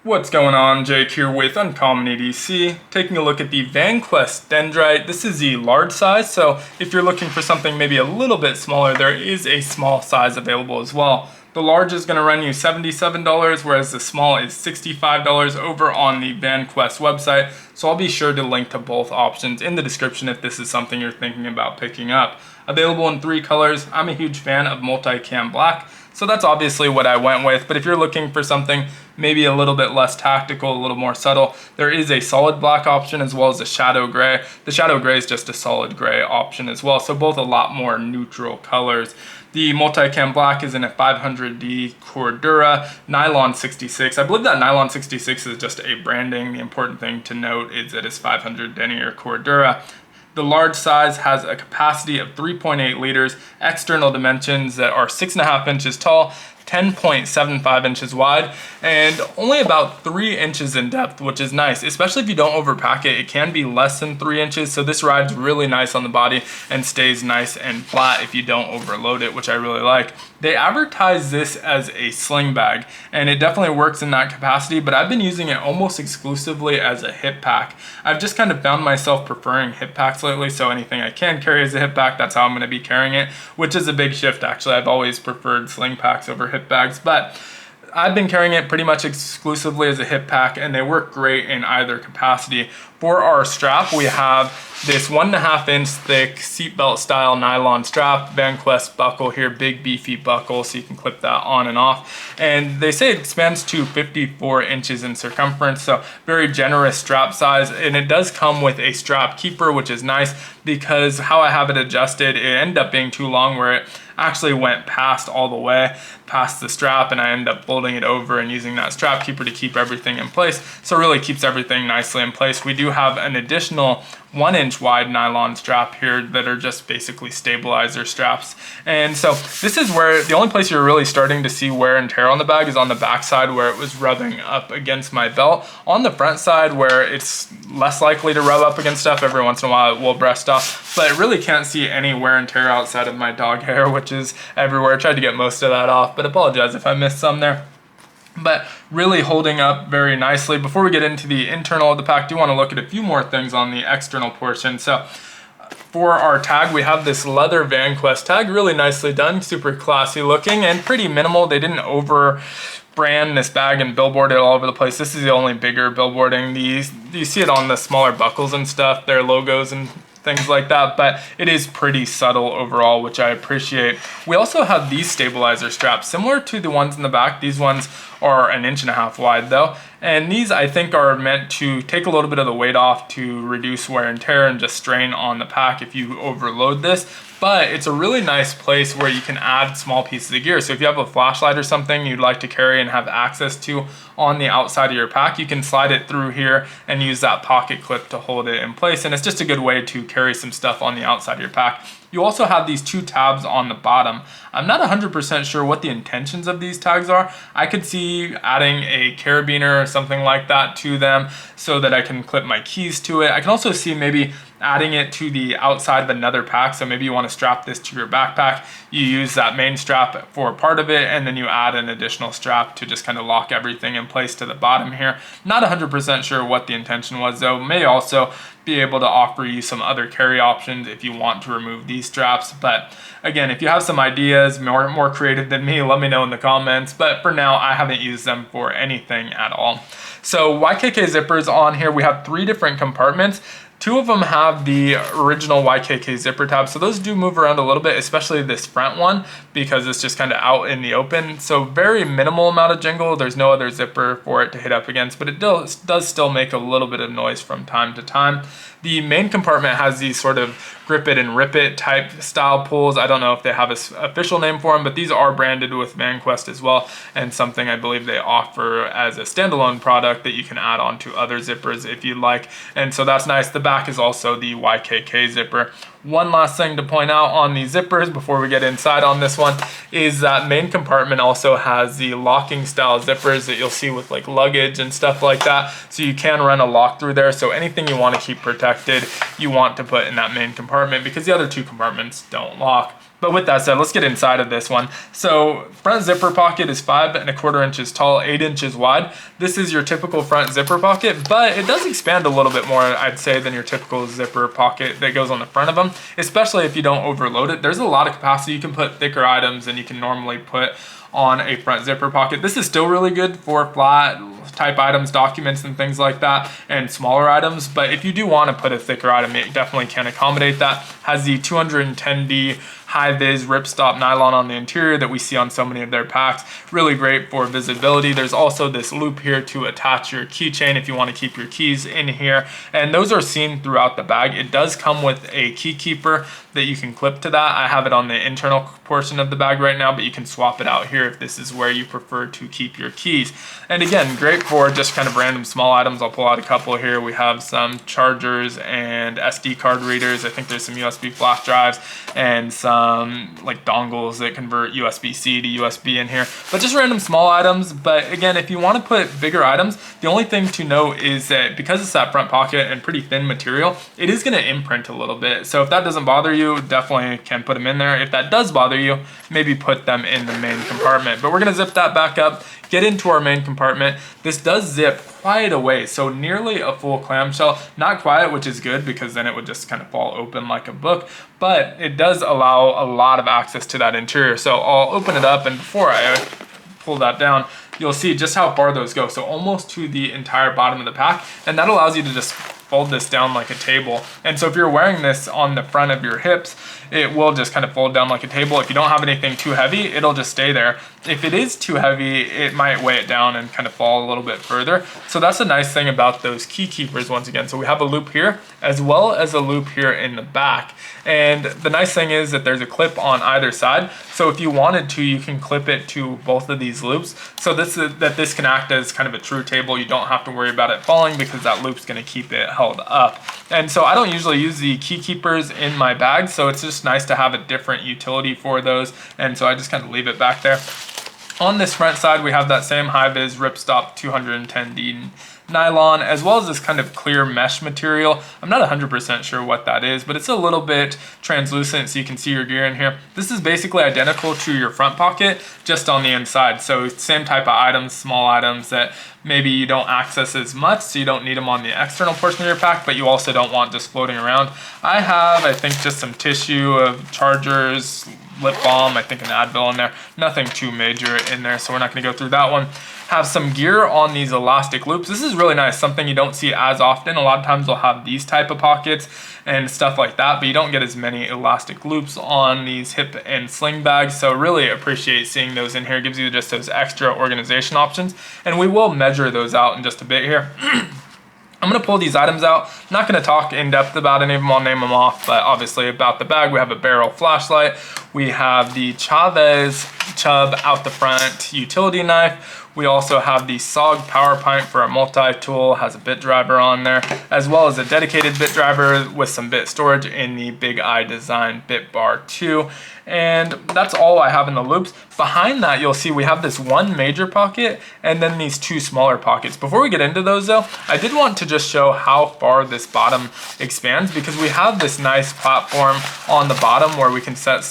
What's going on? Jake here with Uncommon EDC, taking a look at the Vanquest Dendrite. This is the large size, so if you're looking for something maybe a little bit smaller, there is a small size available as well. The large is going to run you $77, whereas the small is $65 over on the Vanquest website. So I'll be sure to link to both options in the description if this is something you're thinking about picking up. Available in 3 colors. I'm a huge fan of multicam black, so that's obviously what I went with. But if you're looking for something maybe a little bit less tactical, a little more subtle, there is a solid black option as well as a shadow gray. The shadow gray is just a solid gray option as well, so both a lot more neutral colors. The multicam black is in a 500D Cordura nylon 66. I believe that nylon 66 is just a branding. The important thing to note is that it's 500 denier Cordura. The large size has a capacity of 3.8 liters, external dimensions that are 6.5 inches tall, 10.75 inches wide, and only about 3 inches in depth, which is nice, especially if you don't overpack it. It can be less than 3 inches, so this rides really nice on the body and stays nice and flat if you don't overload it, which I really like. They advertise this as a sling bag, and it definitely works in that capacity, but I've been using it almost exclusively as a hip pack. I've just kind of found myself preferring hip packs lately, so anything I can carry as a hip pack, that's how I'm going to be carrying it, which is a big shift actually. I've always preferred sling packs over hip bags, but I've been carrying it pretty much exclusively as a hip pack, and they work great in either capacity. For our strap, we have this 1.5 inch thick seatbelt style nylon strap, Vanquest buckle here, big beefy buckle, so you can clip that on and off. And they say it expands to 54 inches in circumference, so very generous strap size. And it does come with a strap keeper, which is nice because how I have it adjusted, it ended up being too long where it actually went past all the way past the strap, and I end up folding it over and using that strap keeper to keep everything in place. So it really keeps everything nicely in place. We do have an additional 1 inch wide nylon strap here that are just basically stabilizer straps. And so this is where the only place you're really starting to see wear and tear on the bag is on the back side where it was rubbing up against my belt. On the front side where it's less likely to rub up against stuff, every once in a while it will brust off, but I really can't see any wear and tear outside of my dog hair, which is everywhere. I tried to get most of that off, but apologize if I missed some there. But really holding up very nicely. Before we get into the internal of the pack, I do want to look at a few more things on the external portion. So for our tag, we have this leather Vanquest tag, really nicely done, super classy looking and pretty minimal. They didn't over brand this bag and billboard it all over the place. This is the only bigger billboarding. You see it on the smaller buckles and stuff, their logos and things like that, but it is pretty subtle overall, which I appreciate. We also have these stabilizer straps, similar to the ones in the back. These ones are 1.5 inches wide though, and these I think are meant to take a little bit of the weight off to reduce wear and tear and just strain on the pack if you overload this. But it's a really nice place where you can add small pieces of gear. So if you have a flashlight or something you'd like to carry and have access to on the outside of your pack, you can slide it through here and use that pocket clip to hold it in place. And it's just a good way to carry some stuff on the outside of your pack. You also have these 2 tabs on the bottom. I'm not 100% sure what the intentions of these tags are. I could see adding a carabiner or something like that to them so that I can clip my keys to it. I can also see maybe adding it to the outside of another pack. So maybe you want to strap this to your backpack. You use that main strap for part of it, and then you add an additional strap to just kind of lock everything in place to the bottom here. Not 100% sure what the intention was though. May also be able to offer you some other carry options if you want to remove these straps. But again, if you have some ideas more creative than me, let me know in the comments. But for now, I haven't used them for anything at all. So YKK zippers on here, we have 3 different compartments. 2 of them have the original YKK zipper tab, so those do move around a little bit, especially this front one because it's just kind of out in the open. So very minimal amount of jingle. There's no other zipper for it to hit up against, but it does still make a little bit of noise from time to time. The main compartment has these sort of grip it and rip it type style pulls. I don't know if they have an official name for them, but these are branded with Vanquest as well, and something I believe they offer as a standalone product that you can add on to other zippers if you'd like. And so that's nice. The back is also the YKK zipper. One last thing to point out on the zippers before we get inside on this one is that main compartment also has the locking style zippers that you'll see with like luggage and stuff like that. So you can run a lock through there. So anything you want to keep protected, you want to put in that main compartment because the other 2 compartments don't lock. But with that said, let's get inside of this one. So front zipper pocket is 5 1/4 inches tall, 8 inches wide. This is your typical front zipper pocket, but it does expand a little bit more, I'd say, than your typical zipper pocket that goes on the front of them, especially if you don't overload it. There's a lot of capacity. You can put thicker items than you can normally put on a front zipper pocket. This is still really good for flat type items, documents and things like that, and smaller items, but if you do want to put a thicker item, it definitely can accommodate that. Has the 210D high vis ripstop nylon on the interior that we see on so many of their packs. Really great for visibility. There's also this loop here to attach your keychain if you want to keep your keys in here, and those are seen throughout the bag. It does come with a key keeper that you can clip to that. I have it on the internal portion of the bag right now, but you can swap it out here if this is where you prefer to keep your keys. And again, great for just kind of random small items. I'll pull out a couple here. We have some chargers and SD card readers. I think there's some USB flash drives and some like dongles that convert USB-C to USB in here, but just random small items. But again, if you want to put bigger items, the only thing to note is that because it's that front pocket and pretty thin material, it is going to imprint a little bit. So if that doesn't bother you, definitely can put them in there. If that does bother you, maybe put them in the main compartment. But we're going to zip that back up, get into our main compartment. This does zip quite a way, so nearly a full clamshell. Not quite, which is good because then it would just kind of fall open like a book, but it does allow a lot of access to that interior. So I'll open it up, and before I pull that down, you'll see just how far those go. So almost to the entire bottom of the pack, and that allows you to just fold this down like a table. And so if you're wearing this on the front of your hips, it will just kind of fold down like a table. If you don't have anything too heavy, it'll just stay there. If it is too heavy, it might weigh it down and kind of fall a little bit further. So that's a nice thing about those key keepers once again. So we have a loop here as well as a loop here in the back. And the nice thing is that there's a clip on either side. So if you wanted to, you can clip it to both of these loops. So this can act as kind of a true table. You don't have to worry about it falling because that loop's gonna keep it held up. And so I don't usually use the key keepers in my bag, so it's just nice to have a different utility for those. And so I just kind of leave it back there. On this front side, we have that same high-vis ripstop 210D nylon, as well as this kind of clear mesh material. I'm not 100% sure what that is, but it's a little bit translucent so you can see your gear in here. This is basically identical to your front pocket, just on the inside. So same type of items, small items that maybe you don't access as much, so you don't need them on the external portion of your pack, but you also don't want just floating around. I have, I think, just some tissue of chargers, lip balm, I think an Advil in there. Nothing too major in there, so we're not gonna go through that one. Have some gear on these elastic loops. This is really nice, something you don't see as often. A lot of times they'll have these type of pockets and stuff like that, but you don't get as many elastic loops on these hip and sling bags. So really appreciate seeing those in here. It gives you just those extra organization options, and we will measure those out in just a bit here. I'm gonna pull these items out. I'm not gonna talk in depth about any of them, I'll name them off, but obviously about the bag, we have a barrel flashlight. We have the Chavez Chubb out the front utility knife. We also have the SOG power pint for a multi-tool, has a bit driver on there, as well as a dedicated bit driver with some bit storage in the Big Eye Design bit bar 2. And that's all I have in the loops. Behind that, you'll see we have this one major pocket and then these two smaller pockets. Before we get into those though, I did want to just show how far this bottom expands, because we have this nice platform on the bottom where we can set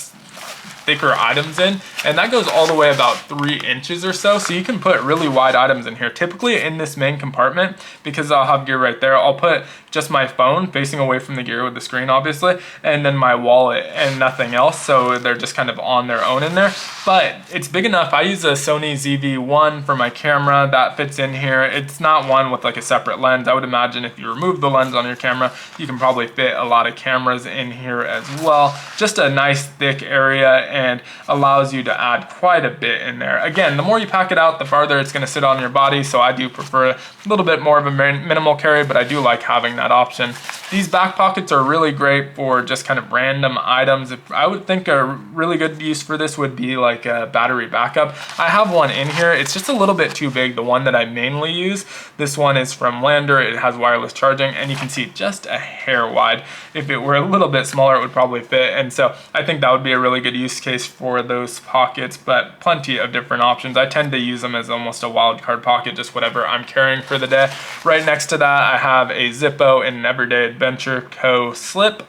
thicker items in, and that goes all the way about 3 inches or so. So you can put really wide items in here. Typically in this main compartment, because I'll have gear right there, I'll put just my phone facing away from the gear with the screen obviously, and then my wallet and nothing else. So they're just kind of on their own in there, but it's big enough. I use a Sony ZV-1 for my camera that fits in here. It's not one with like a separate lens. I would imagine if you remove the lens on your camera, you can probably fit a lot of cameras in here as well. Just a nice thick area, and allows you to add quite a bit in there. Again, the more you pack it out, the farther it's going to sit on your body, so I do prefer a little bit more of a minimal carry, but I do like having that option. These back pockets are really great for just kind of random items. I would think a really good use for this would be like a battery backup. I have one in here. It's just a little bit too big, the one that I mainly use. This one is from Lander. It has wireless charging, and you can see just a hair wide. If it were a little bit smaller, it would probably fit, and so I think that would be a really good use case for those pockets, but plenty of different options. I tend to use them as almost a wild card pocket, just whatever I'm carrying for the day. Right next to that, I have a Zippo and an Everyday Adventure Co. slip.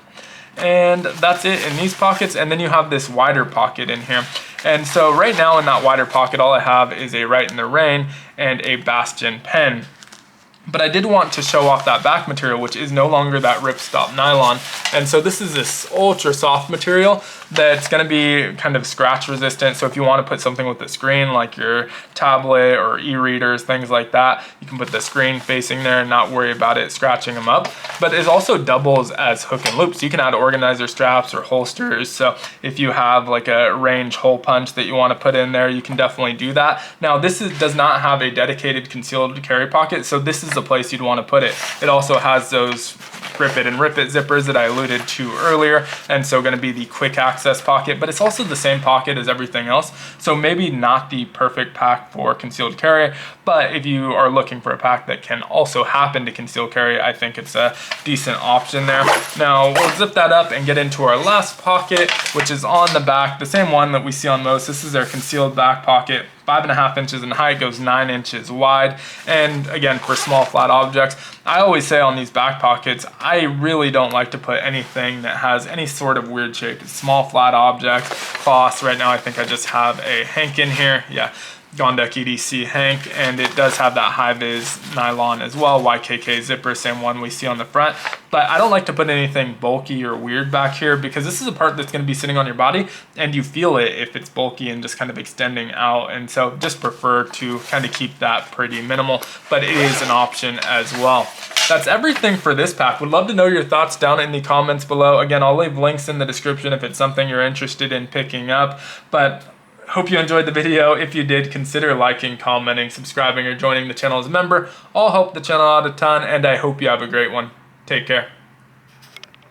And that's it in these pockets. And then you have this wider pocket in here. And so right now in that wider pocket, all I have is a Write in the Rain and a Bastion pen. But I did want to show off that back material, which is no longer that ripstop nylon. And so this is this ultra soft material that's gonna be kind of scratch resistant. So if you wanna put something with the screen, like your tablet or e-readers, things like that, you can put the screen facing there and not worry about it scratching them up. But it also doubles as hook and loop. So you can add organizer straps or holsters. So if you have like a range hole punch that you wanna put in there, you can definitely do that. Now does not have a dedicated concealed carry pocket. So this is the place you'd want to put it. It also has those grip it and rip it zippers that I alluded to earlier, and so going to be the quick access pocket, but it's also the same pocket as everything else. So maybe not the perfect pack for concealed carry, but if you are looking for a pack that can also happen to conceal carry, I think it's a decent option there. Now we'll zip that up and get into our last pocket, which is on the back, the same one that we see on most. This is our concealed back pocket. 5.5 inches in height, goes 9 inches wide. And again, for small flat objects, I always say on these back pockets, I really don't like to put anything that has any sort of weird shape. It's small flat objects, cloths. Right now I think I just have a Hank in here. Yeah, Gondek EDC Hank, and it does have that high-vis nylon as well, YKK zipper, same one we see on the front. But I don't like to put anything bulky or weird back here because this is a part that's going to be sitting on your body and you feel it if it's bulky and just kind of extending out. And so just prefer to kind of keep that pretty minimal, but it is an option as well. That's everything for this pack. Would love to know your thoughts down in the comments below. Again, I'll leave links in the description if it's something you're interested in picking up. But hope you enjoyed the video. If you did, consider liking, commenting, subscribing, or joining the channel as a member. All help the channel out a ton, and I hope you have a great one. Take care.